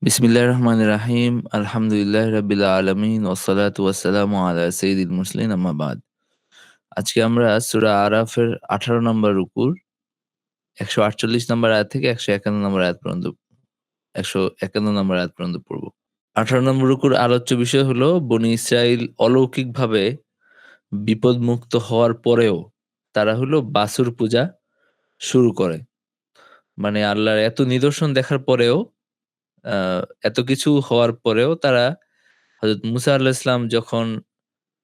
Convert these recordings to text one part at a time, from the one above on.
বিসমিল্লাহির রহমানির রাহিম। আলহামদুলিল্লাহি রাব্বিল আলামিন ওয়াসসালাতু ওয়াসসালামু আলা সাইয়্যিদিল মুরসালিন আম্মা বাদ। আজকে আমরা সূরা আরাফের ১৮ নম্বর রুকুর ১৪৮ নম্বর আয়াত থেকে ১৫১ নম্বর আয়াত পর্যন্ত ১৫১ নম্বর আয়াত পর্যন্ত পড়ব। ১৮ নম্বর রুকুর আলোচ্য বিষয় হলো বনী ইসরাইল অলৌকিকভাবে বিপদমুক্ত হওয়ার পরেও তারা হলো বাছুর পূজা শুরু করে। মানে আল্লাহর এত নিদর্শন দেখার পরেও আ এত কিছু হওয়ার পরেও তারা হযরত মুসা আলাইহিস সালাম যখন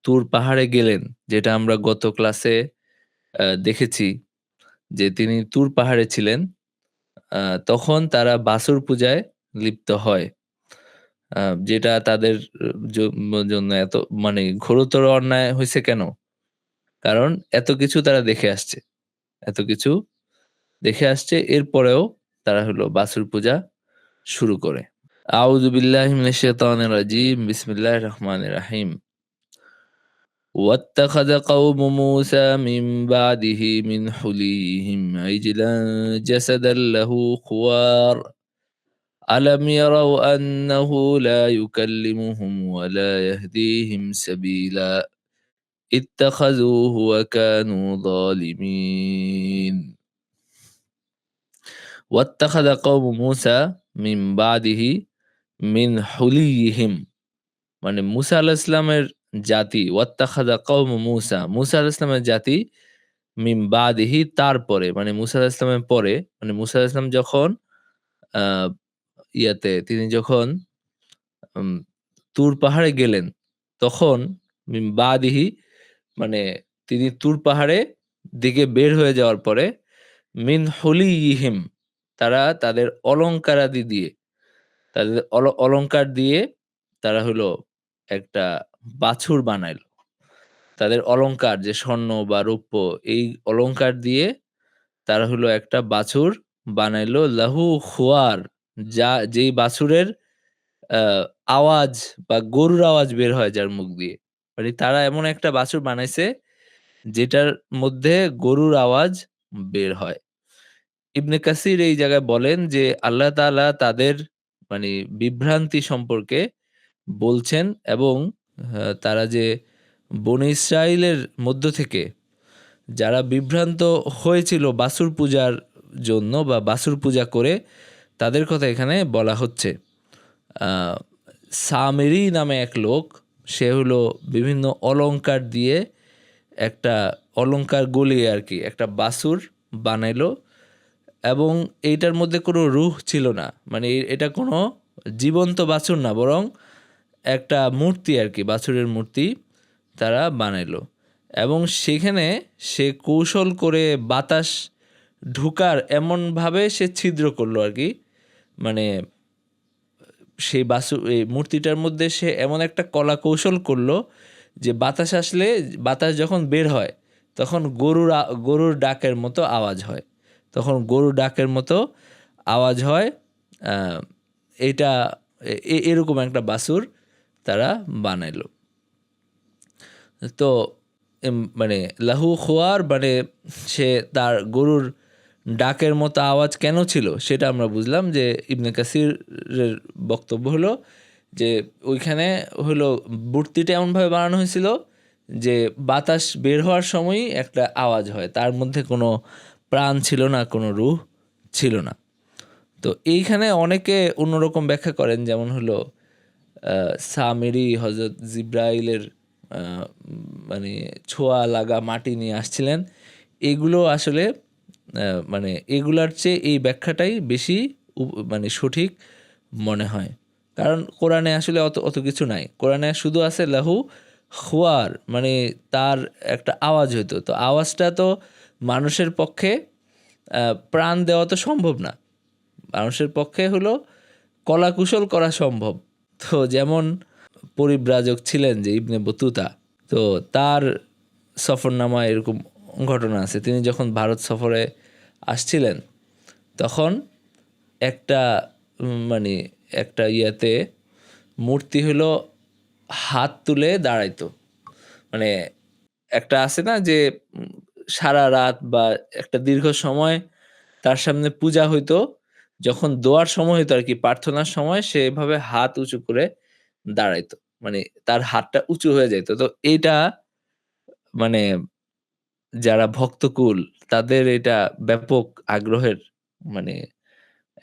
তুর পাহাড়ে গেলেন, যেটা আমরা গত ক্লাসে দেখেছি যে তিনি তুর পাহাড়ে ছিলেন। আ তখন তারা বাছুর পূজায় লিপ্ত হয়। আ যেটা তাদের জ জন্য এত মানে ঘোরতর অন্যায় হইছে কেন? কারণ এত কিছু তারা দেখে আসছে। এত কিছু দেখে আসছে এরপরেও তারা হলো বাছুর পূজা শুরু করে। আউযু বিল্লাহি মিনাশ শাইতানির রাজিম। বিসমিল্লাহির রহমানির রহিম। واتخذ قوم موسى من بعده من حليهم عجلا جسدا له خوار ألم يروا أنه لا يكلمهم ولا يهديهم سبيلا اتخذوه وكانوا ظالمين واتخذ قوم موسى من بعده من حليهم মানে মুসা আলাইহিস সালামের জাতি ওয়াত্তাখাযা কওম মুসা, মুসা আলাইহিস সালামের জাতি মিন বাদিহি তারপরে মানে মুসা আলাইহিস সালামের পরে মানে মুসা আলাইহিস সালাম যখন আ তিনি যখন উম তুর পাহাড়ে গেলেন তখন মিন বাদিহি মানে তিনি তুর পাহাড়ে দিকে বের হয়ে যাওয়ার পরে মিন হুলিয়িহিম তারা তাদের অলঙ্কারাদি দিয়ে তাদের অলংকার দিয়ে তারা হলো একটা বাছুর বানাইল। তাদের অলংকার যে স্বর্ণ বা রৌপ্য এই অলংকার দিয়ে তারা হলো একটা বাছুর বানাইলো লাহু খুয়ার যেই বাছুরের আ আওয়াজ বা গরুর আওয়াজ বের হয় যার মুখ দিয়ে। মানে তারা এমন একটা বাছুর বানাইছে যেটার মধ্যে গরুর আওয়াজ বের হয়। ইবনে কাসির এই জায়গায় বলেন যে আল্লাহ তাআলা তাদের মানে বিভ্রান্তি সম্পর্কে বলছেন এবং তারা যে বনী ইসরাইলের মধ্য থেকে যারা বিভ্রান্ত হয়েছিল বাছুর পূজার জন্য বা বাছুর পূজা করে তাদের কথা এখানে বলা হচ্ছে। আ সামিরি নামে এক লোক সে হলো বিভিন্ন অলংকার দিয়ে একটা অলংকার গলিয়ে আরকি একটা বাছুর বানাইলো এবং এইটার মধ্যে কোনো রূহ ছিল না। মানে এটা কোনো জীবন্ত বাছুর না বরং একটা মূর্তি আরকি বাছুরের মূর্তি তারা বানাইলো এবং সেখানে সে কৌশল করে বাতাস ঢুকার এমনভাবে সে ছিদ্র করলো আরকি। মানে সেই এই মূর্তিটার মধ্যে সে এমন একটা কলা কৌশল করলো যে বাতাস আসলে বাতাস যখন বের হয় তখন গরুর ডাকের মতো আওয়াজ হয়। তখন গরুর ডাকের মতো আওয়াজ হয়। আ এইটা এরকম একটা বাছুর তারা বানাইলো। তো মানে লাহু খোয়ার মানে সে তার গরুর ডাকের মতো আওয়াজ কেন ছিল সেটা আমরা বুঝলাম যে ইবনে কাসিরের বক্তব্য হলো যে ওইখানে হলো মূর্তিটা এমনভাবে বানানো হয়েছিল যে বাতাস বের হওয়ার সময়ই একটা আওয়াজ হয়, তার মধ্যে কোনো প্রাণ ছিল না, কোনো রূহ ছিল না। তো এইখানে অনেকে অন্যরকম ব্যাখ্যা করেন, যেমন হলো সামেরি হজরত জিব্রাইলের মানে ছোঁয়া লাগা মাটি নিয়ে আসছিলেন। এগুলো আসলে মানে এগুলার চেয়ে এই ব্যাখ্যাটাই বেশি মানে সঠিক মনে হয়। কারণ কোরআনে আসলে অত কিছু নাই। কোরআনে শুধু আছে লাহু খুয়ার মানে তার একটা আওয়াজ হইতো। তো আওয়াজটা তো মানুষের পক্ষে প্রাণ দেওয়া তো সম্ভব না। মানুষের পক্ষে হলো কলাকুশল করা সম্ভব। তো যেমন পরিব্রাজক ছিলেন যে ইবনে বতুতা, তো তার সফরনামায় এরকম ঘটনা আছে। তিনি যখন ভারত সফরে আসছিলেন তখন একটা মানে একটা মূর্তি হলো হাত তুলে দাঁড়াইতো। মানে একটা আছে না যে সারা রাত বা একটা দীর্ঘ সময় তার সামনে পূজা হইতো। যখন দোয়ার সময় হইতো আরকি, প্রার্থনার সময় সে এভাবে হাত উঁচু করে দাঁড়াইতো। মানে তার হাতটা উঁচু হয়ে যাইত। তো এইটা মানে যারা ভক্তকুল তাদের এটা ব্যাপক আগ্রহের মানে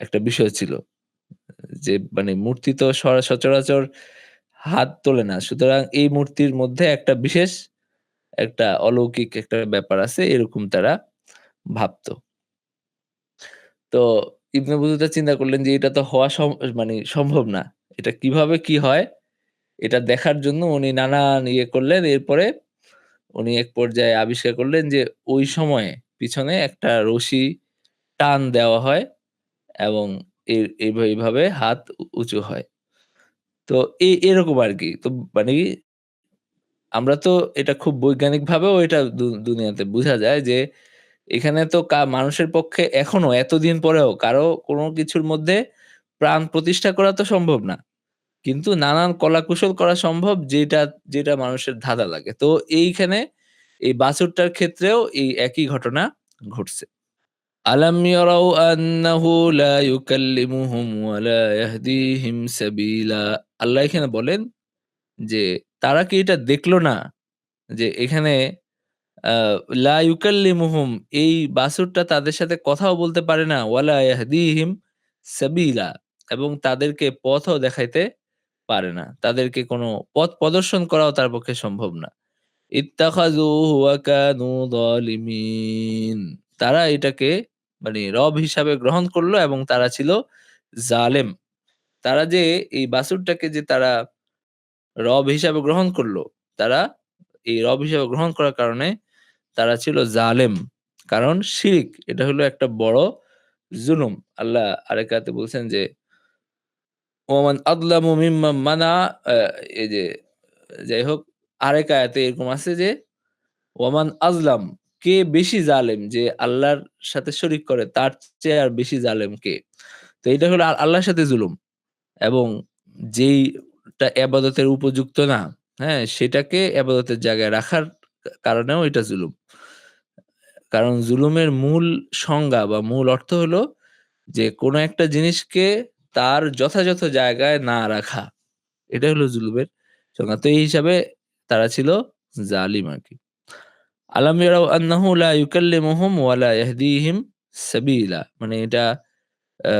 একটা বিষয় ছিল। যে মানে মূর্তি তো সচরাচর হাত তোলে না। সুতরাং এই মূর্তির মধ্যে একটা বিশেষ একটা অলৌকিক একটা ব্যাপার আছে, এরকম তারা ভাবত। তো ইবনে বতুতা চিন্তা করলেন যে এটা তো হওয়া মানে সম্ভব না। এটা কিভাবে কি হয়? এটা দেখার জন্য উনি নানান ইয়ে করলেন। এরপরে উনি এক পর্যায়ে আবিষ্কার করলেন যে ওই সময়ে পিছনে একটা রশি টান দেওয়া হয় এবং এইভাবে হাত উঁচু হয়। তো এরকম আরকি। তো মানে আমরা তো এটা খুব বৈজ্ঞানিকভাবেও এটা দুনিয়াতে বুঝা যায় যে এখানে তো মানুষের পক্ষে এখনো এতদিন পরেও কারো কোনো কিছুর মধ্যে প্রাণ প্রতিষ্ঠা করা তো সম্ভব না। কিন্তু নানান কলাকুশল করা সম্ভব, যেটা মানুষের ধাঁধা লাগে। তো এইখানে এই বাছুরটার ক্ষেত্রেও এই একই ঘটনা ঘটছে। আলাম ইয়ারাউ আন্নাহু লা ইউকাল্লিমুহুম ওয়া লা ইয়াহদিহিম সাবিলা। আল্লাহ এখানে বলেন যে তারা কি এটা দেখল না যে এখানে আ লা ইউকাল্লিমুহুম, এই বাছুরটা তাদের সাথে কথাও বলতে পারে না, ওয়ালা ইয়াহদিহিম সাবিলা, এবং তাদেরকে পথও দেখাইতে পারে না। তাদেরকে কোনো পথ প্রদর্শন করাও তার পক্ষে সম্ভব না। ইত্তাখাযুহু ওয়া কানু যালিমিন। তারা এটাকে মানে রব হিসাবে গ্রহণ করল এবং তারা ছিল জালেম। তারা যে এই বাছুরটাকে যে তারা রব হিসাবে গ্রহণ করল, তারা এই রব হিসাবে গ্রহণ করার কারণে তারা ছিল জালেম। কারণ শিরক এটা হলো একটা বড় জুলুম। আল্লাহ আরেক আয়াতে বলছেন যে, ওয়ামান আযলামু মিম্মান মানা আ এই যে যাই হোক, আরেক আয়াতে এরকম আছে যে, ওয়ামান আযলাম, কে বেশি জালেম যে আল্লাহর সাথে শরিক করে তার চেয়ে আর বেশি জালেম কে? তো এটা হলো আল্লাহর সাথে জুলুম, এবং যেইটা এবাদতের উপযুক্ত না, হ্যাঁ? সেটাকে এবাদতের জায়গায় রাখার কারণেও এটা জুলুম। কারণ জুলুমের মূল সংজ্ঞা বা মূল অর্থ হলো যে কোনো একটা জিনিসকে তার যথাযথ জায়গায় না রাখা। এটা হলো জুলুমের সংজ্ঞা। তো এই হিসাবে তারা ছিল জালিম আরকি। আলাম ইয়ারাউ আন্নাহু লা ইউকাল্লিমুহুম ওয়া লা ইয়াহদিহিম সাবিলা। মানে এটা আ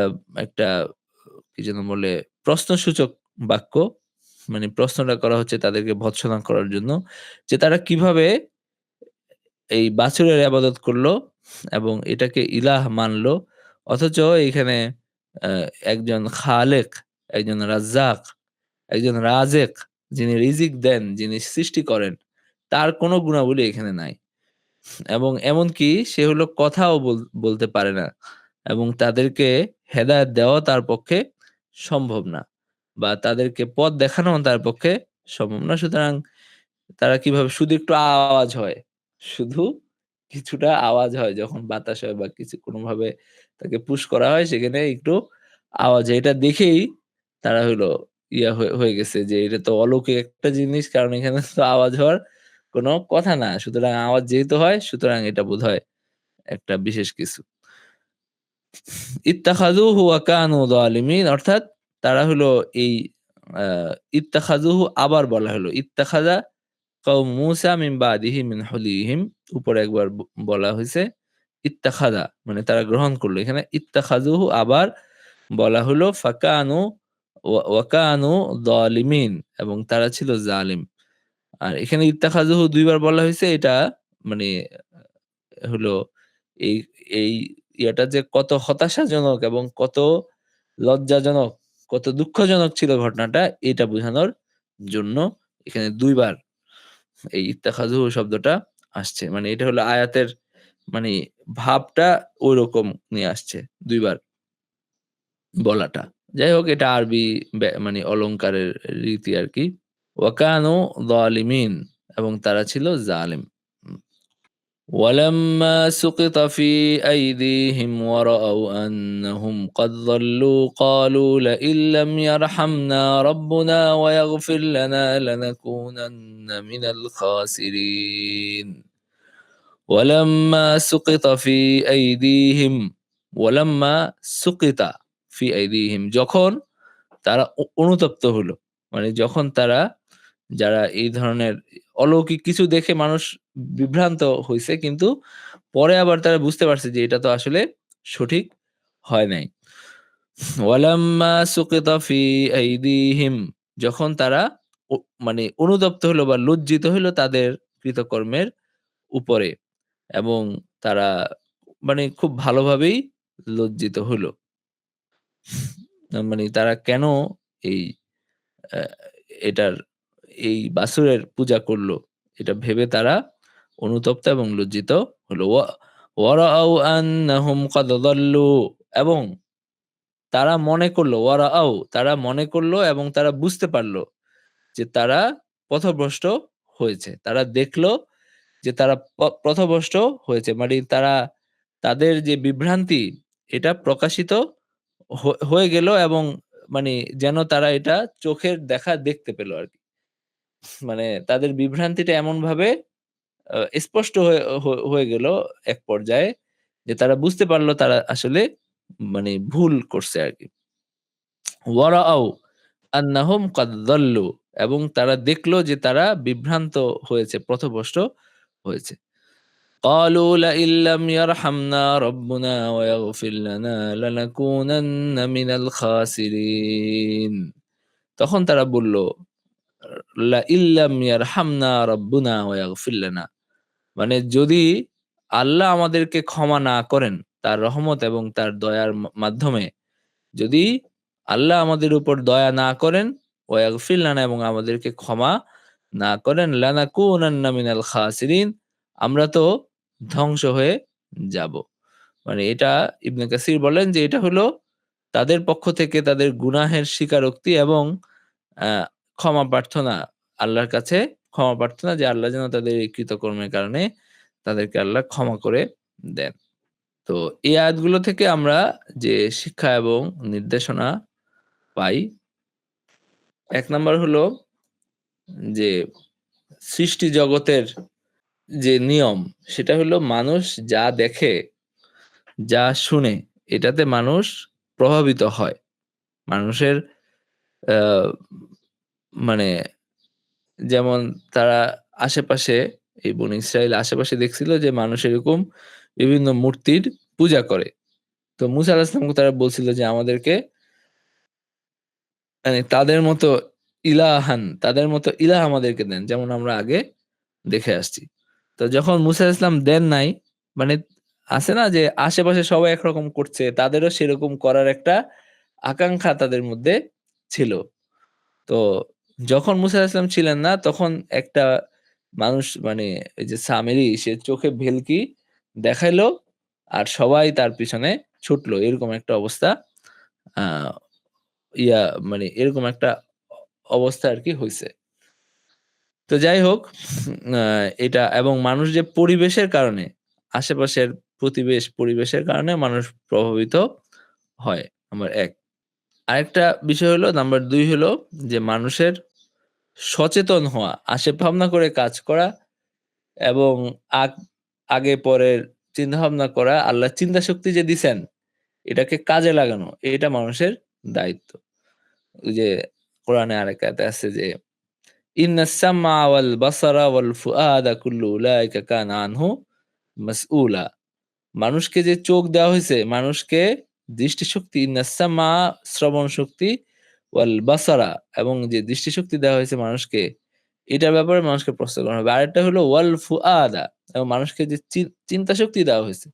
একটা কি যেন বলে? প্রশ্নসূচক বাক্য। মানে প্রশ্নটা করা হচ্ছে তাদেরকে ভর্ৎসনা করার জন্য যে তারা কিভাবে এই বাছুরের ইবাদত করলো এবং এটাকে ইলাহ মানলো। অথচ এইখানে আ একজন খালেক, একজন রাজ্জাক, একজন রাজেক, যিনি রিজিক দেন, যিনি সৃষ্টি করেন, তার কোনো গুণাবলী এখানে নাই। এবং এমনকি সে হলো কথাও বলতে পারে না। এবং তাদেরকে হেদায়েত দেওয়াও তার পক্ষে সম্ভব না। বা তাদেরকে পথ দেখানোও তার পক্ষে সম্ভব না। সুতরাং তারা কিভাবে শুধু একটু আওয়াজ হয়। শুধু কিছুটা আওয়াজ হয় যখন বাতাস হয় বা কিছু কোনোভাবে তাকে পুশ করা হয়, সেখানে একটু আওয়াজ হয়। এটা দেখেই তারা হইলো হয়ে গেছে যে এটা তো অলৌকিক একটা জিনিস, কারণ এখানে তো আওয়াজ হওয়ার কোনো কথা না। সুতরাং আওয়াজ যেহেতু হয়, সুতরাং এটা বোধহয় একটা বিশেষ কিছু। ইত্তাখাযুহু ওয়া কানু যালিমিন, অর্থাৎ তারা হলো এই আ ইত্তাখাযুহু আবার বলা হলো। ইত্তাখাযা কওম মূসা মিন বাদিহি মিন হুলিহিম, উপরে একবার বলা হইছে। ইত্তাখাযা মানে তারা গ্রহণ করল। এখানে ইত্তাখাযুহু আবার বলা হলো ফাকানু ওয়া কানু যালিমিন, এবং তারা ছিল জালিম। আর এখানে ইত্তাখাযুহু ২ বার বলা হইছে, এটা মানে হলো এই এই ইয়াটা যে কত হতাশাজনক এবং কত লজ্জাজনক, কত দুঃখজনক ছিল ঘটনাটা, এটা বোঝানোর জন্য এখানে ২ বার এই ইত্তাখাযুহু শব্দটা আসছে। মানে এটা হলো আয়াতের মানে ভাবটা ঐরকম নিয়ে আসছে ২ বার বলাটা। যাই হোক, এটা আরবি মানে অলংকারের রীতি আরকি। ওয়া কানু যালিমিন, এবং তারা ছিল জালিম। ولما سقط في أيديهم ورأوا أنهم قد ضلوا قالوا لئن لم يرحمنا ربنا ويغفر لنا لنكونن من الخاسرين ولما سقط في أيديهم ولما سقط ফি আইদিহিম, যখন তারা অনুতপ্ত হলো। মানে যখন তারা, যারা এই ধরনের অলৌকিক কিছু দেখে মানুষ বিভ্রান্ত হইছে, কিন্তু পরে আবার তারা বুঝতে পারছে যে এটা তো আসলে সঠিক হয় নাই। ওয়ালাম্মা সুকিতা ফি আইদিহিম, যখন তারা ও মানে অনুতপ্ত হলো বা লজ্জিত হইল তাদের কৃতকর্মের উপরে, এবং তারা মানে খুব ভালোভাবেই লজ্জিত হলো। মানে তারা কেন এই অ্যা এটার এই বাছুরের পূজা করলো, এটা ভেবে তারা অনুতপ্ত এবং লজ্জিত হলো। ওয়ারাআউ আন্নাহুম ক্বাদ দাল্লু, এবং তারা মনে করলো এবং তারা বুঝতে পারল যে তারা পথভ্রষ্ট হয়েছে। তারা দেখল যে তারা পথভ্রষ্ট হয়েছে। মানে তারা, তাদের যে বিভ্রান্তি এটা প্রকাশিত হয়ে গেল, এবং মানে যেন তারা এটা চোখের দেখা দেখতে পেল আরকি। মানে তাদের বিভ্রান্তিটা এমনভাবে স্পষ্ট হয়ে গেল এক পর্যায়ে, যে তারা বুঝতে পারল তারা আসলে মানে ভুল করছে আরকি। ওয়ারাআউ আন্নাহুম ক্বাদ দাল্লু, এবং তারা দেখল যে তারা বিভ্রান্ত হয়েছে, পথভ্রষ্ট হয়েছে। ক্বালু লাইন লাম ইয়ারহামনা রাব্বুনা ওয়া ইয়াগফির লানা লানাকুনান্না মিনাল খাসিরিন। তখন তারা বলল, লাইন লাম ইয়ারহামনা রাব্বুনা ওয়া ইয়াগফির লানা, মানে যদি আল্লাহ আমাদেরকে ক্ষমা না করেন, তার রহমত এবং তার দয়ার মাধ্যমে, যদি আল্লাহ আমাদের উপর দয়া না করেন, ওয়া ইয়াগফির লানা, এবং আমাদেরকে ক্ষমা না করেন, লানাকুনান্না মিনাল খাসিরিন, আমরা তো ধ্বংস হয়ে যাব। মানে এটা ইবনে কাসির বলেন যে এটা হলো তাদের পক্ষ থেকে তাদের গুনাহের স্বীকারোক্তি এবং আ ক্ষমা প্রার্থনা, আল্লাহর কাছে ক্ষমা প্রার্থনা, যে আল্লাহ যেন তাদের এই কৃতকর্মের কারণে তাদেরকে আল্লাহ ক্ষমা করে দেন। তো এই আয়াতগুলো থেকে আমরা যে শিক্ষা এবং নির্দেশনা পাই, ১ নাম্বার হলো যে সৃষ্টি জগতের যে নিয়ম, সেটা হলো মানুষ যা দেখে, যা শুনে, এটাতে মানুষ প্রভাবিত হয়। মানুষের আ মানে যেমন তারা আশেপাশে, এই বনী ইসরাইল আশেপাশে দেখছিল যে মানুষ এরকম বিভিন্ন মূর্তির পূজা করে। তো মুসা আলাইহিস সালামকে তারা বলছিল যে আমাদেরকে মানে তাদের মতো ইলাহ আমাদেরকে দেন, যেমন আমরা আগে দেখে আসছি। তো যখন মুসা আলাইহিস সালাম দেন নাই, মানে আছে না যে আশেপাশে সবাই একরকম করছে, তাদেরও সেরকম করার একটা আকাঙ্খা তাদের মধ্যে ছিল। তো যখন মুসা আলাইহিস সালাম ছিলেন না, তখন একটা মানুষ, মানে এই যে সামিরি, সে চোখে ভেলকি দেখাইলো আর সবাই তার পিছনে ছুটলো। এরকম একটা অবস্থা, আ ইয়া মানে এরকম একটা অবস্থা আরকি হইছে। তো যাই হোক, আ এটা এবং মানুষ যে পরিবেশের কারণে, আশেপাশের পরিবেশের কারণে মানুষ প্রভাবিত হয়। নাম্বার ১। আরেকটা বিষয় হলো, নাম্বার ২ হলো যে মানুষের সচেতন হওয়া, ভাবনা করে কাজ করা, এবং আগ আগে পরের চিন্তাভাবনা করা, আল্লাহ চিন্তা শক্তি যে দিছেন, এটাকে কাজে লাগানো, এটা মানুষের দায়িত্ব। ওই যে কোরআনে আরেক আয়াতে আছে যে, ইন্নাস সামআ ওয়াল বাসারা ওয়াল ফুআদা কুল্লু উলাইকা কানা আনহু মাসউলা। মানুষকে যে চোখ দেওয়া হইছে, মানুষকে দৃষ্টিশক্তি, ইন্নাস সামআ শ্রবণ শক্তি, ওয়াল বাসারা, এবং যে দৃষ্টিশক্তি দেওয়া হয়েছে মানুষকে, এটার ব্যাপারে মানুষকে প্রশ্ন করা হবে। আরেকটা হলো ওয়াল ফুআদা, এবং মানুষকে যে চিন্তা শক্তি দেওয়া হয়েছে,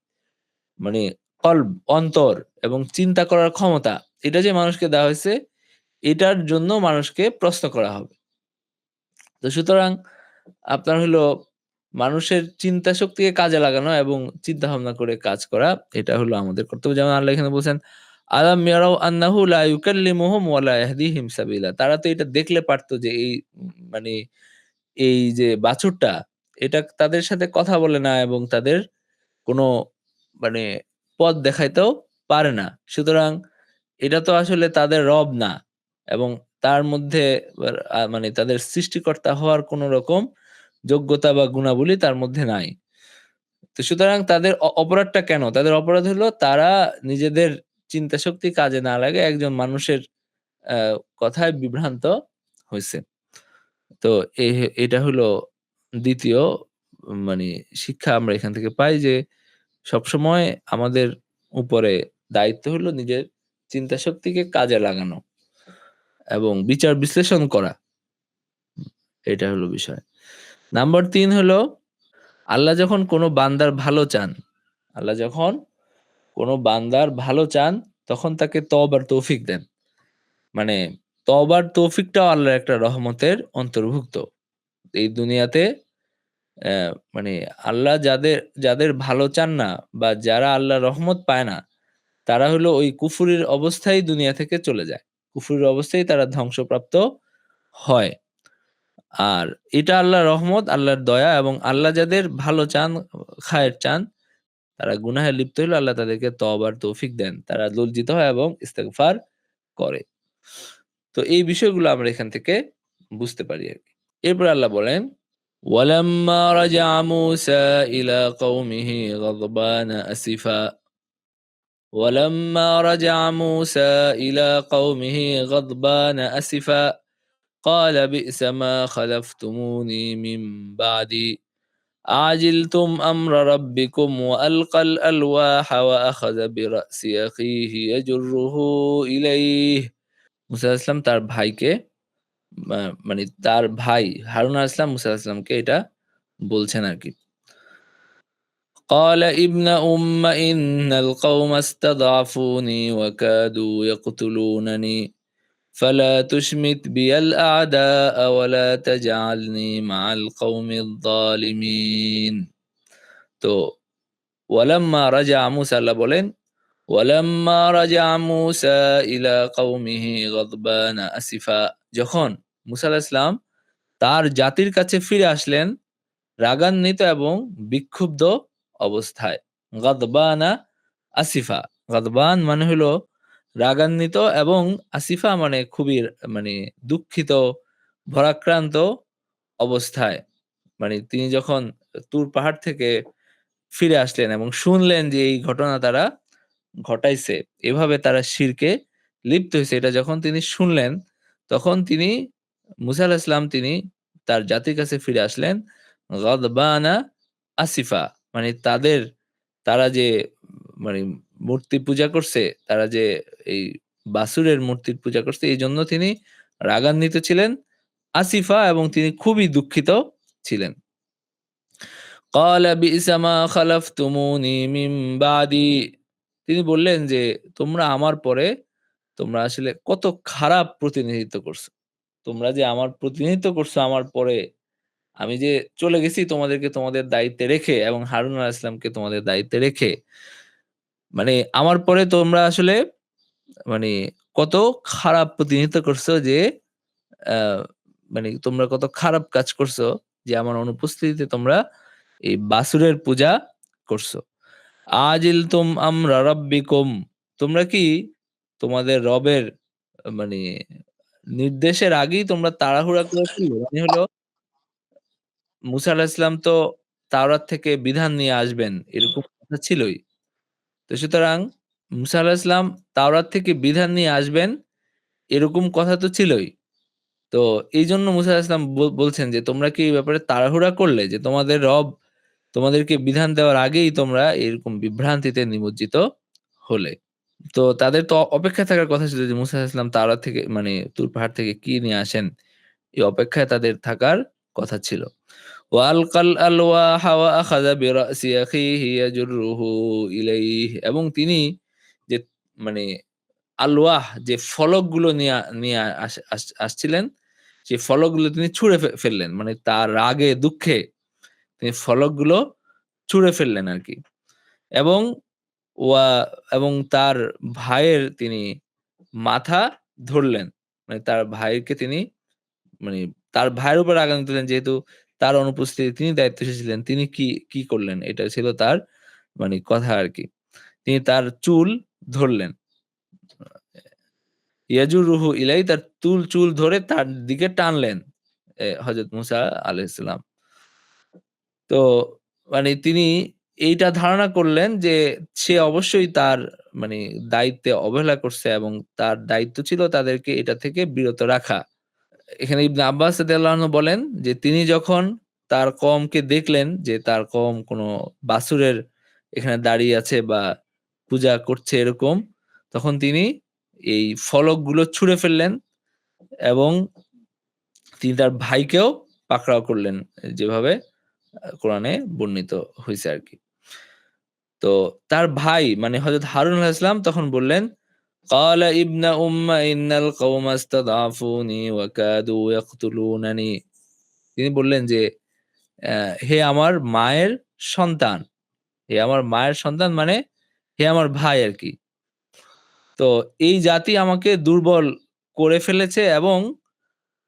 মানে কলব, অন্তর, এবং চিন্তা করার ক্ষমতা, এটা যে মানুষকে দেওয়া হয়েছে, এটার জন্য মানুষকে প্রশ্ন করা হবে। তো সুতরাং আপনার হলো মানুষের চিন্তা শক্তিকে কাজে লাগানো এবং চিন্তা ভাবনা করে কাজ করা, এটা হলো আমাদের কর্তব্য। যেমন আল্লাহ এখানে বলছেন, আলাম ইয়ারাউ আন্নাহু লা ইউকাল্লিমুহুম ওয়া লা ইয়াহদিহিম সাবিলা। তারা তো এটা দেখলে পারত যে এই মানে এই যে বাছুরটা, এটা তাদের সাথে কথা বলে না এবং তাদের কোনো মানে পথ দেখাইতেও পারে না। সুতরাং এটা তো আসলে তাদের রব না, এবং তার মধ্যে মানে তাদের সৃষ্টিকর্তা হওয়ার কোন রকম যোগ্যতা বা গুণাবলী তার মধ্যে নাই। তো সুতরাং তাদের অপরাধটা কেন? তাদের অপরাধ হলো তারা নিজেদের চিন্তা শক্তি কাজে না লাগে একজন মানুষের আ কথায় বিভ্রান্ত হইছে। তো এটা হলো ২য় মানে শিক্ষা আমরা এখান থেকে পাই যে সবসময় আমাদের উপরে দায়িত্ব হলো নিজের চিন্তা শক্তিকে কাজে লাগানো এবং বিচার বিশ্লেষণ করা। এটা হলো বিষয়। নাম্বার ৩ হলো আল্লাহ যখন কোনো বান্দার ভালো চান, আল্লাহ যখন কোনো বান্দার ভালো চান তখন তাকে তওবার তৌফিক দেন। মানে তওবার তৌফিকটাও আল্লাহর একটা রহমতের অন্তর্ভুক্ত। এই দুনিয়াতে মানে আল্লাহ যাদের ভালো চান না বা যারা আল্লাহর রহমত পায় না, তারা হলো ওই কুফরির অবস্থায় দুনিয়া থেকে চলে যায়। কুফরির অবস্থায় তারা ধ্বংসপ্রাপ্ত হয়। আর এটা আল্লাহর রহমত, আল্লাহর দয়া এবং আল্লাহ যাদের ভালো চান, খায়ের চান, তারা গুনাহে লিপ্ত হলে আল্লাহ তাদেরকে তওবার তৌফিক দেন। তারা লজ্জিত হয় এবং ইস্তেগফার করে। তো এই বিষয়গুলো আমরা এখান থেকে বুঝতে পারি আরকি। এরপরে আল্লাহ বলেন ولما رجع موسى إلى قومه غضبان أسفا ولما رجع موسى إلى قومه غضبان أسفا قال بئس ما خلفتموني من بعدي أعجلتم أمر ربكم وألقى الألواح وأخذ برأس أخيه يجره إليه মুসা ইসলাম তার ভাইকে মানে তার ভাই হারুন আলাইহিস সালাম মুসা আলাইহিস সালামকে এটা বলছেন আরকি। قال ابن أم إن القوم استضعفوني وكادوا يقتلونني فلا تشمت بي الأعداء ولا تجعلني مع القوم الظالمين তো ওয়ালাম্মা রাজা মুসা আল্লাহ বলেন ওয়ালাম্মা রাজা মুসা ইলা কওমিহি গদবানা আসিফা যখন মুসা আলাইহিস সালাম তার জাতির কাছে ফিরে আসলেন রাগান্বিত এবং বিক্ষুব্ধ অবস্থায়। গাদবানা আসিফা। গাদবান মানে হলো রাগান্বিত এবং আসিফা মানে খুবই মানে দুঃখিত, ভারাক্রান্ত অবস্থায়। মানে তিনি যখন তুর পাহাড় থেকে ফিরে আসলেন এবং শুনলেন যে এই ঘটনা তারা ঘটাইছে। এভাবে তারা শিরকে লিপ্ত হইছে। এটা যখন তিনি শুনলেন, তখন তিনি মুসা আলাইহিস সালাম তিনি তার জাতির কাছে ফিরে আসলেন। গাদবানা আসিফা মানে তারা যে মানে মূর্তি পূজা করছে, তারা যে এই বাছুরের মূর্তির পূজা করছে এইজন্য তিনি রাগান্বিত ছিলেন। আসিফা এবং তিনি খুবই দুঃখিত ছিলেন। ক্বালা বি'সা মা খালাফতুমুনি মিন বা'দি তিনি বললেন যে, "তোমরা আমার পরে তোমরা আসলে কত খারাপ প্রতিনিধিত্ব করছো। তোমরা যে আমার প্রতিনিধিত্ব করছো আমার পরে, আমি যে চলে গেছি তোমাদেরকে তোমাদের দায়িত্বে রেখে এবং হারুন আলাইহিস সালামকে তোমাদের দায়িত্বে রেখে, মানে আমার পরে তোমরা আসলে মানে কত খারাপ প্রতিনিধিত্ব করছো যে আ মানে তোমরা কত খারাপ কাজ করছো যে আমার অনুপস্থিতিতে তোমরা এই বাছুরের পূজা করছো। আজিলতুম আমরা রাব্বিকুম তোমরা কি তোমাদের রবের মানে নির্দেশের আগেই তোমরা তাড়াহুড়া করে ফেললে? মানে হলো মুসা আলাইহিস সালাম তো তাওরাত থেকে বিধান নিয়ে আসবেন এরকম কথা ছিলই। তো সুতরাং মুসা আলাইহিস সালাম তাওরাত থেকে বিধান নিয়ে আসবেন এরকম কথা তো ছিলই। তো এইজন্য মুসা আলাইহিস সালাম বলছেন যে, "তোমরা কি এই ব্যাপারে তাড়াহুড়া করলে? যে তোমাদের রব তোমাদেরকে বিধান দেওয়ার আগেই তোমরা এরকম বিভ্রান্তিতে নিমজ্জিত হলে।" তো তাদের তো অপেক্ষায় থাকার কথা ছিল যে মুসা আলাইহিস সালাম তাওরাত থেকে মানে তুর পাহাড় থেকে কি নিয়ে আসেন, এই অপেক্ষায় তাদের থাকার কথা ছিল। ওয়ালকাল আলওয়াহা ওয়া আখাযা বিরাসি আখিহি ইয়াজুরুহু ইলাইহি এবং তিনি যে মানে আলওয়াহ যে ফলকগুলো নিয়ে আসছিলেন, সেই ফলকগুলো তিনি ছুঁড়ে ফেললেন। মানে তার রাগে দুঃখে তিনি ফলকগুলো ছুঁড়ে ফেললেন আরকি। এবং ওয়া এবং তার ভাইয়ের তিনি মাথা ধরলেন। মানে তার ভাইকে তিনি মানে তার ভাইয়ের উপর রাগান্বিত হলেন যেহেতু তার অনুপস্থিতি তিনি দায়িত্বশীল ছিলেন। তিনি কি করলেন? এটা ছিল তার মানে কথা আরকি। তিনি তার চুল ধরলেন। ইয়াজুরুহু ইলাই তার চুল ধরে তার দিকে টানলেন। হযরত মুসা আলাইহিস সালাম। তো মানে তিনি এইটা ধারণা করলেন যে সে অবশ্যই তার মানে দায়িত্বে অবহেলা করছে এবং তার দায়িত্ব ছিল তাদেরকে এটা থেকে বিরত রাখা। এখানে ইবনে আব্বাস রাদিয়াল্লাহু আনহু বলেন যে তিনি যখন তার কওমকে দেখলেন যে তার কওম কোন বাছুরের এখানে দাঁড়িয়ে আছে বা পূজা করছে এরকম, তখন তিনি এই ফলকগুলো ছুঁড়ে ফেললেন এবং তিনি তার ভাইকেও পাকড়াও করলেন। যেভাবে কোরআনে বর্ণিত হইছে আরকি। তো তার ভাই মানে হযরত হারুন আলাইহিস সালাম তখন বললেন, "ক্বালা ইবনা উম্মা ইন্নাল কওমা ইসতাদআফুনি ওয়া কাদু ইয়াকতুলুনানি।" তিনি বললেন যে, হে আমার মায়ের সন্তান, হে আমার মায়ের সন্তান মানে হে আমার ভাই আরকি। তো এই জাতি আমাকে দুর্বল করে ফেলেছে এবং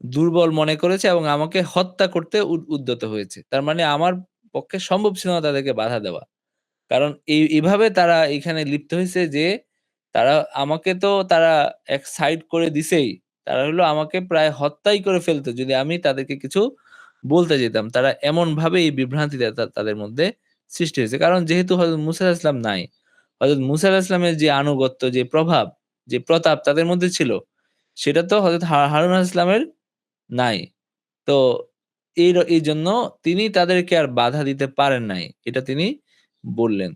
দুর্বল মনে করেছে এবং আমাকে হত্যা করতে উদ্যত হয়েছে। তার মানে আমার পক্ষে সম্ভব ছিল না তাদেরকে বাধা দেওয়া। কারণ এভাবে তারা এখানে লিপ্ত হইছে যে তারা আমাকে তো তারা এক সাইড করে দিছেই। তারা হলো আমাকে প্রায় হত্যাই করে ফেলত যদি আমি তাদেরকে কিছু বলতে যেতাম। তারা এমনভাবে এই বিভ্রান্তিটা তাদের মধ্যে সৃষ্টি হয়েছে। কারণ যেহেতু হযরত মুসা আলাইহিস সালাম নাই, হযরত মুসা আলাইহিস সালামের যে আনুগত্য, যে প্রভাব, যে প্রতাপ তাদের মধ্যে ছিল, সেটা তো হযরত হারুন আলাইহিস সালামের নাই। তো এইজন্য তিনি তাদেরকে আর বাধা দিতে পারেন নাই। এটা তিনি বললেন।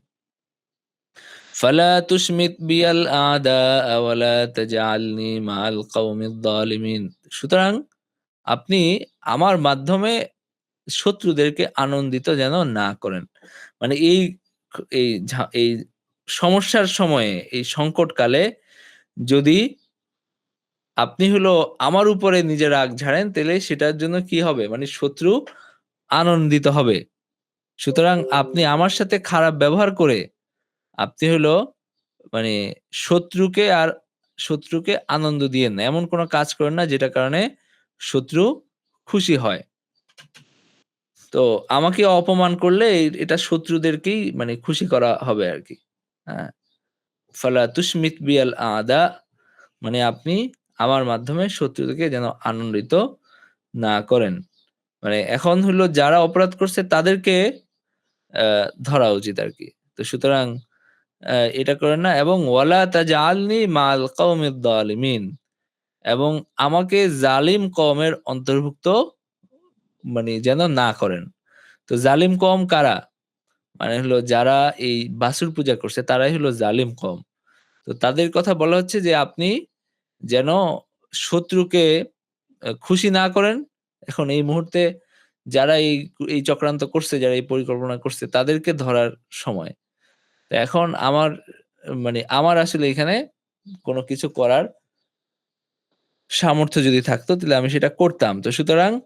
ফালা তুশমিত বিয়াল আ'দা ওয়ালা তাজআলনি মা'আল কওমিদ যালিমিন। সুতরাং আপনি আমার মাধ্যমে শত্রুদেরকে আনন্দিত যেন না করেন। মানে এই সমস্যার সময়ে, এই সংকটকালে যদি আপনি হলো আমার উপরে নিজের রাগ ঝাড়েন, তাইলে সেটার জন্য কি হবে? মানে শত্রু আনন্দিত হবে। সুতরাং আপনি আমার সাথে খারাপ ব্যবহার করে আপনি হলো মানে শত্রুকে আর শত্রুকে আনন্দ দিয়েন না। এমন কোন কাজ করেন না যেটার কারণে শত্রু খুশি হয়। তো আমাকে অপমান করলে এটা শত্রুদেরকেই মানে খুশি করা হবে আরকি। হ্যাঁ? ফালা তুশমিত বিয়াল আ'দা মানে আপনি আমার মাধ্যমে শত্রুদেরকে যেন আনন্দিত না করেন। মানে এখন হলো যারা অপরাধ করছে তাদেরকে ধরা উচিত আরকি। তো সুতরাং এটা করেন না এবং ওয়ালা তাজআলনি মা'আল কওমিদ যালিমিন এবং আমাকে জালিম কওমের অন্তর্ভুক্ত মানে যেন না করেন। তো জালিম কওম কারা? মানে হলো যারা এই বাছুর পূজা করছে তারাই হলো জালিম কওম। তো তাদের কথা বলা হচ্ছে যে আপনি যেন শত্রুকে খুশি না করেন। এখন এই মুহূর্তে যারা এই চক্রান্ত করছে, যারা এই পরিকল্পনা করছে তাদেরকে ধরার সময়। তো এখন মানে আমার আসলে এখানে কোন কিছু করার সামর্থ্য যদি থাকতো তাহলে আমি সেটা করতাম। তো সুতরাং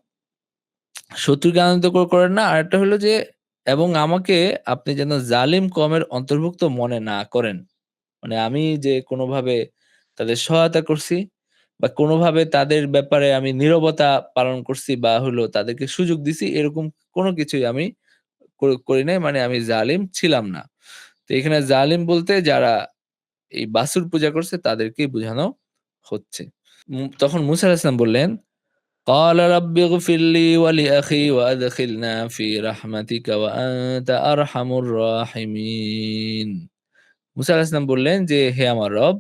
শত্রুকে আনন্দিত করেন না। আরেকটা হলো যে এবং আমাকে আপনি যেন জালিম কওমের অন্তর্ভুক্ত মনে না করেন। মানে আমি যে কোনোভাবে তাদের সহায়তা করছি বা কোনোভাবে তাদের ব্যাপারে আমি নীরবতা পালন করছি বা হলো তাদেরকে সুযোগ দিছি এরকম কোনো কিছুই আমি করি নাই। মানে আমি জালিম ছিলাম না। তো এখানে জালিম বলতে যারা এই বাছুর পূজা করছে তাদেরকেই বুঝানো হচ্ছে। তখন মুসা আলাইহিস সালাম বললেন, "ক্বালা রাব্বিগফিরলি ওয়া লিআখি ওয়া আদখিলনা ফি রাহমাতিকা ওয়া আনতা আরহামুর রাহিমিন।" মুসা আলাইহিস সালাম বললেন যে, "হে আমার রব,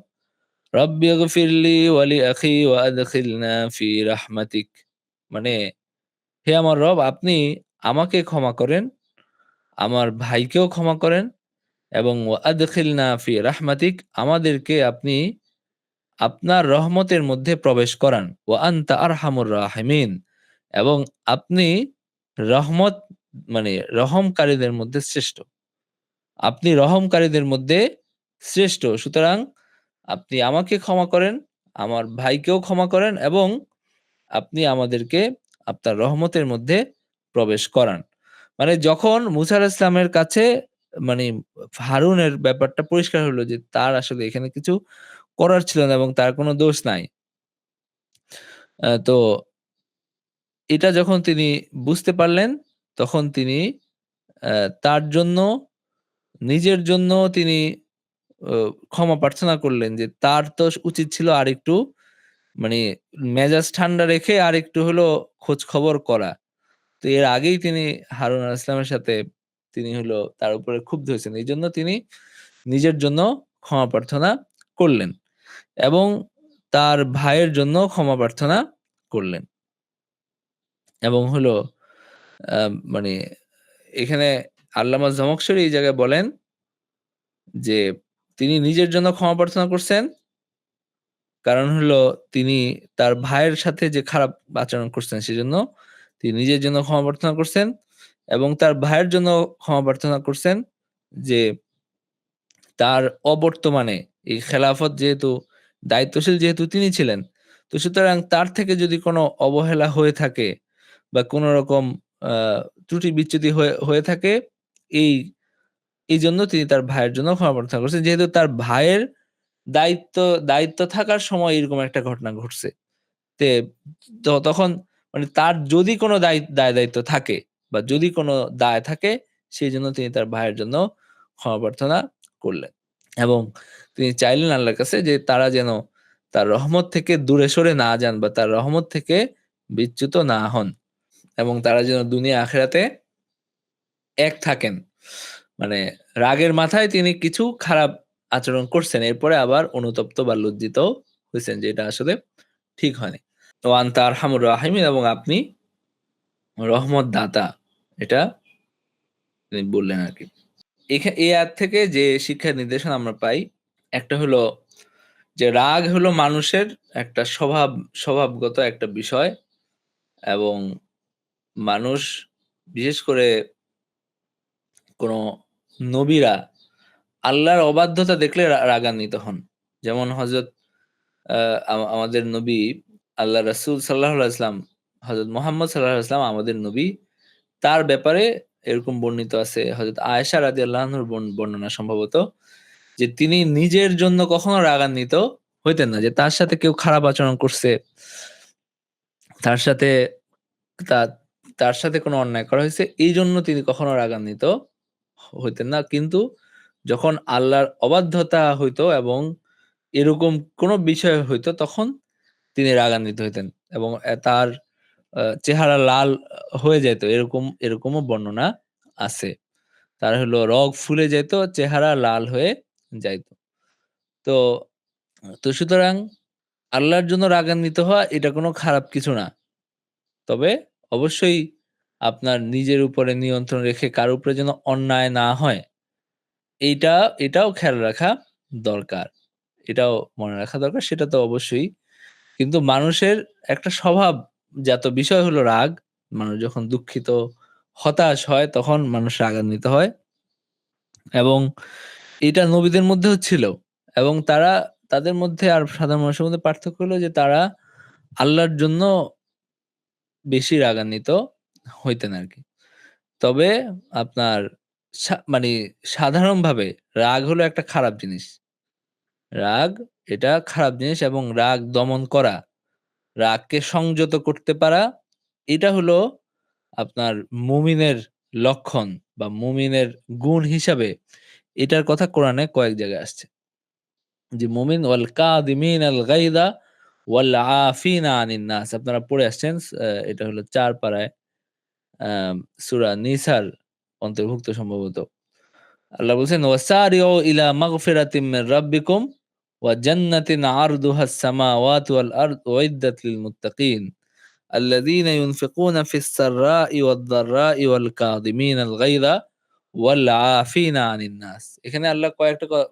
রাব্বিগফিরলি ওয়া লিআখি ওয়া আদখিলনা ফি রাহমাতিক।" মানে, হে আমার রব আপনি আমাকে ক্ষমা করেন, আমার ভাইকেও ক্ষমা করেন এবং ওয়া আদখিলনা ফি রাহমাতিক আমাদেরকে আপনি আপনার রহমতের মধ্যে প্রবেশ করান। ওয়া আনতা আরহামুর রাহিমিন এবং আপনি রহমত মানে রহমকারীদের মধ্যে শ্রেষ্ঠ। আপনি রহমকারীদের মধ্যে শ্রেষ্ঠ। সুতরাং আপনি আমাকে ক্ষমা করেন, আমার ভাইকেও ক্ষমা করেন এবং আপনি আমাদেরকে আপনার রহমতের মধ্যে প্রবেশ করান। মানে যখন মুসা আলাইহিস সালামের কাছে মানে হারুনের ব্যাপারটা পরিষ্কার হলো যে তার আসলে এখানে কিছু করার ছিল না এবং তার কোনো দোষ নাই। তো এটা যখন তিনি বুঝতে পারলেন, তখন তিনি তার জন্য নিজের জন্য তিনি অ ক্ষমা প্রার্থনা করলেন যে তার তো উচিত ছিল আরেকটু মানে মেজাজ ঠান্ডা রেখে আরেকটু হলো খোঁজ খবর করা। তো এর আগেই তিনি হারুন আলাইহিস সালামের সাথে তিনি হলো তার উপরে ক্ষুব্ধ হয়েছেন। এজন্য তিনি নিজের জন্য ক্ষমা প্রার্থনা করলেন এবং তার ভাইয়ের জন্য ক্ষমা প্রার্থনা করলেন। এবং হলো আ মানে এখানে আল্লামা জামাখশরী এই জায়গায় বলেন যে তিনি নিজের জন্য ক্ষমা প্রার্থনা করছেন। কারণ হলো তিনি তার ভাইয়ের সাথে যে খারাপ আচরণ করছেন সেজন্য তিনি নিজের জন্য ক্ষমা প্রার্থনা করছেন এবং তার ভাইয়ের জন্য ক্ষমা প্রার্থনা করছেন যে তার অবর্তমানে এই খেলাফত যেহেতু দায়িত্বশীল যেহেতু তিনি ছিলেন, তো সুতরাং তার থেকে যদি কোনো অবহেলা হয়ে থাকে বা কোনো রকম আ ত্রুটি বিচ্যুতি হয়ে হয়ে থাকে এই এইজন্য তিনি তার ভাইয়ের জন্য ক্ষমা প্রার্থনা করছেন। যেহেতু তার ভাইয়ের দায়িত্ব দায়িত্ব থাকার সময় এরকম একটা ঘটনা ঘটছে। তে তখন মানে তার যদি কোনো দায়-দায়িত্ব থাকে বা যদি কোনো দায় থাকে সেজন্য তিনি তার ভাইয়ের জন্য ক্ষমা প্রার্থনা করলেন। এবং তিনি চাইলেন আল্লাহর কাছে যে তারা যেন তার রহমত থেকে দূরে সরে না যান বা তার রহমত থেকে বিচ্যুত না হন এবং তারা যেন দুনিয়া আখিরাতে এক থাকেন। মানে রাগের মাথায় তিনি কিছু খারাপ আচরণ করছেন। এরপরে আবার অনুতপ্ত বা লজ্জিত হইছেন যে এটা আসলে ঠিক হয়নি। ওয়া আনতা আরহামুর রাহিমিন এবং আপনি রহমত দাতা। এটা তিনি বললেন আরকি। এই আয়াত থেকে যে শিক্ষা নির্দেশনা আমরা পাই, একটা হলো যে রাগ হলো মানুষের একটা স্বভাবগত একটা বিষয় এবং মানুষ বিশেষ করে কোনো নবীরা আল্লাহর অবাধ্যতা দেখলে রাগান্বিত হন। যেমন হযরত আ আমাদের নবী আল্লাহ রাসূল সাল্লাল্লাহু আলাইহি ওয়াসাল্লাম, হযরত মুহাম্মদ সাল্লাল্লাহু আলাইহি ওয়াসাল্লাম আমাদের নবী। তার ব্যাপারে এরকম বর্ণিত আছে হযরত আয়েশা রাদিয়াল্লাহু আনহার বর্ণনা সম্ভবত যে তিনি নিজের জন্য কখনো রাগান্বিত হইতেন না। যে তার সাথে কেউ খারাপ আচরণ করছে, তার সাথে তা তার সাথে কোনো অন্যায় করা হইছে এইজন্য তিনি কখনো রাগান্বিত হইতেন না। কিন্তু যখন আল্লাহর অবাধ্যতা হইতো এবং এরকম কোনো বিষয় হইতো তখন তিনি রাগান্বিত হইতেন এবং তার চেহারা লাল হয়ে যাইত। এরকমও বর্ণনা আছে। তার হলো রগ ফুলে যাইত, চেহারা লাল হয়ে যাইত। তো সুতরাং আল্লাহর জন্য রাগান্বিত হওয়া এটা কোনো খারাপ কিছু না। তবে অবশ্যই আপনার নিজের উপরে নিয়ন্ত্রণ রেখে কারো উপরে যেন অন্যায় না হয় এইটা এটাও খেয়াল রাখা দরকার। এটাও মনে রাখা দরকার সেটা তো অবশ্যই। কিন্তু মানুষের একটা স্বভাবজাত বিষয় হলো রাগ। মানুষ যখন দুঃখিত, হতাশ হয় তখন মানুষ রাগান্বিত হয় এবং এটা নবীদের মধ্যেও ছিল এবং তাদের মধ্যে আর সাধারণ মানুষের মধ্যে পার্থক্য হলো যে তারা আল্লাহর জন্য বেশি রাগান্বিত হইতেন আরকি। তবে আপনার মানে সাধারণভাবে রাগ হলো একটা খারাপ জিনিস। রাগ এটা খারাপ জিনিস এবং রাগ দমন করা, রাগকে সংযত করতে পারা এটা হলো আপনার মুমিনের লক্ষণ বা মুমিনের গুণ হিসাবে এটার কথা কোরআনে কয়েক জায়গায় আসছে। যে মুমিন ওয়াল কাযিমিন আল গায়যা ওয়াল আফিনা আনিন নাস আপনারা পড়ে আসছেন এটা হলো ৪ পারায় সূরা নিসার অন্তর্ভুক্ত সম্ভবত। আল্লাহ বলছেন ওয়াসারিউ ইলা মাগফিরাতিম মির রাব্বিকুম ওয়া জান্নাতিন আরদুহাস সামাওয়াতু ওয়াল আরদ উইদ্দাত লিল মুত্তাকিন আল্লাযীনা ইউনফিকুনা ফিস সাররাই ওয়াদ দাররাই ওয়াল কাযিমিনাল গায়যা ওয়াল আফিনা আনিন নাস। এখানে আল্লাহ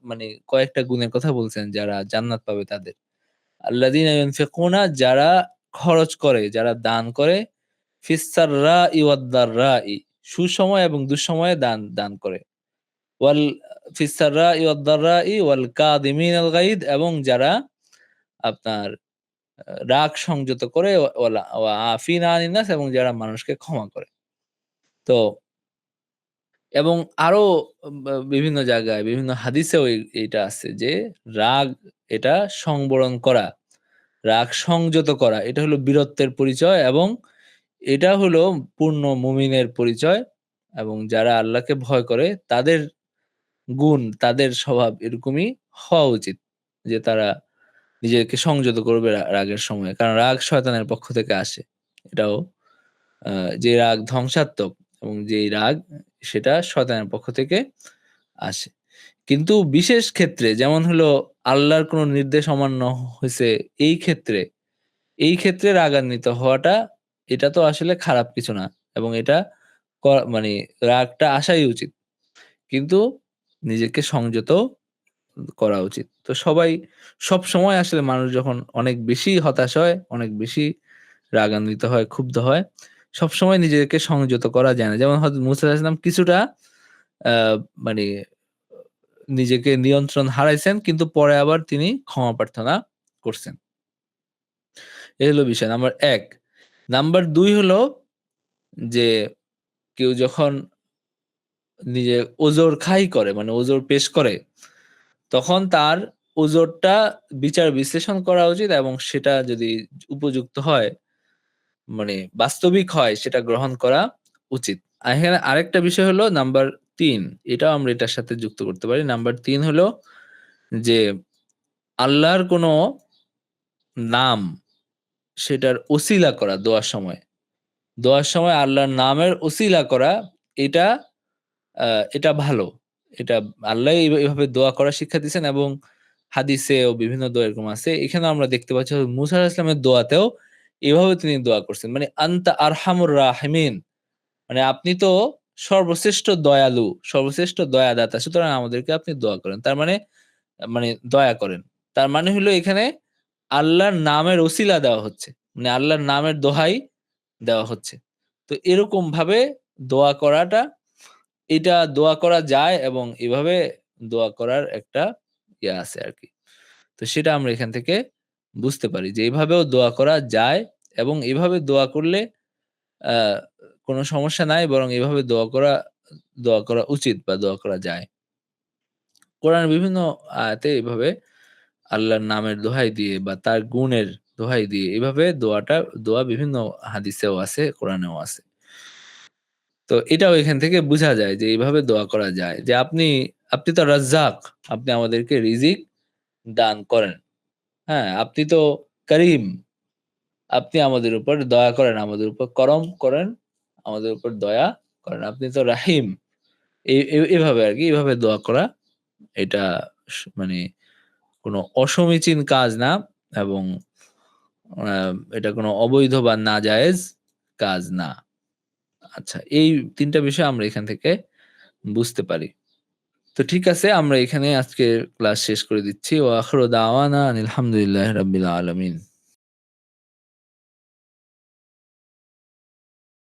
মানে কয়েকটা গুণের কথা বলছেন যারা জান্নাত পাবে তাদের। আল্লাযীনা ইউনফিকুনা যারা খরচ করে, যারা দান করে ফিস সাররাই ওয়াদ দাররাই সুসময় এবং দুঃসময়ে দান করে। ওয়াল ফিস সাররাই ওয়াদ দাররাই ওয়াল কাযিমিনাল গায়দ এবং যারা আপনার রাগ সংযত করে ওয়া আফিনা আনিন নাস এবং যারা মানুষকে ক্ষমা করে। তো এবং আরো বিভিন্ন জায়গায় বিভিন্ন হাদিসেও এইটা আছে যে রাগ এটা সংবরণ করা, রাগ সংযত করা এটা হলো বীরত্বের পরিচয় এবং এটা হলো পূর্ণ মুমিনের পরিচয় এবং যারা আল্লাহকে ভয় করে তাদের গুণ, তাদের স্বভাব এরকমই হওয়া উচিত। যে তারা নিজেকে সংযত করবে রাগের সময়। কারণ রাগ শয়তানের পক্ষ থেকে আসে। এটাও আ যে রাগ ধ্বংসাত্মক এবং যেই রাগ সেটা শয়তানের পক্ষ থেকে আসে। কিন্তু বিশেষ ক্ষেত্রে যেমন হলো আল্লাহর কোনো নির্দেশ অমান্য হইছে এই ক্ষেত্রে রাগান্বিত হওয়াটা এটা তো আসলে খারাপ কিছু না এবং এটা মানে রাগটা আসাই উচিত। কিন্তু নিজেকে সংযত করা উচিত। তো সবসময় আসলে মানুষ যখন অনেক বেশি হতাশ হয়, অনেক বেশি রাগান্বিত হয়, ক্ষুব্ধ হয়, সবসময় নিজেকে সংযত করা যায় না। যেমন হযরত মুসা আলাইহিস সালাম কিছুটা আ মানে নিজেকে নিয়ন্ত্রণ হারাইছেন কিন্তু পরে আবার তিনি ক্ষমা প্রার্থনা করছেন। এই হলো বিষয় নাম্বার ১। নাম্বার ২ হলো যে কেউ যখন নিজে ওজর খাই করে মানে ওজর পেশ করে, তখন তার ওজরটা বিচার বিশ্লেষণ করা উচিত এবং সেটা যদি উপযুক্ত হয়, মানে বাস্তবিক হয় সেটা গ্রহণ করা উচিত। এখানে আরেকটা বিষয় হলো নাম্বার ৩ এটাও আমরা এটার সাথে যুক্ত করতে পারি। নাম্বার ৩ হলো যে আল্লাহর কোনো নাম সেটার ওসিলা করা দোয়ার সময়। দোয়ার সময় আল্লাহর নামের ওসিলা করা এটা আ এটা ভালো। এটা আল্লাহ এভাবে দোয়া করার শিক্ষা দিয়েছেন এবং হাদিসেও বিভিন্ন দোয়া এরকম আছে। এখানেও আমরা দেখতে পাচ্ছি মুসা আলাইহিস সালামের দোয়াতেও এভাবে তিনি দোয়া করছেন। মানে আনতা আরহামুর রাহিমিন মানে আপনি তো সর্বশ্রেষ্ঠ দয়ালু, সর্বশ্রেষ্ঠ দয়াদাতা। সুতরাং আমাদেরকে আপনি দোয়া করেন। তার মানে মানে দয়া করেন। তার মানে হলো এখানে আল্লাহর নামের ওসিলা দেওয়া হচ্ছে। মানে আল্লাহর নামের দোহাই দেওয়া হচ্ছে। তো এরকমভাবে দোয়া করাটা এটা দোয়া করা যায় এবং এভাবে দোয়া করার একটা আছে আরকি। তো সেটা আমরা এখান থেকে বুঝতে পারি যে এভাবেও দোয়া করা যায় এবং এভাবে দোয়া করলে আ কোনো সমস্যা নাই বরং এভাবে দোয়া করা উচিত বা দোয়া করা যায়। কোরআনের বিভিন্ন আয়াতে এভাবে আল্লাহর নামের দোহাই দিয়ে বা তার গুণের দোহাই দিয়ে এভাবে দোয়া বিভিন্ন হাদিসেও আছে, কোরআনেও আছে। তো এটাও এখান থেকে বুঝা যায় যে এভাবে দোয়া করা যায়। যে আপনি তো রাজ্জাক, আপনি আমাদেরকে রিজিক দান করেন। হ্যাঁ? আপনি তো করিম, আপনি আমাদের উপর দয়া করেন, আমাদের উপর করম করেন, আমাদের উপর দয়া করেন। আপনি তো রাহিম। এভাবে আরকি এভাবে দোয়া করা এটা মানে কোনো অসমীচীন কাজ না এবং আ এটা কোনো অবৈধ বা নাজায়েজ কাজ না। আচ্ছা এই ৩ টা বিষয় আমরা এখান থেকে বুঝতে পারি। তো ঠিক আছে আমরা এখানে আজকের ক্লাস শেষ করে দিচ্ছি। ওয়া আখিরু দাওয়ানা আনিল হামদুলিল্লাহি রাব্বিল আলামিন।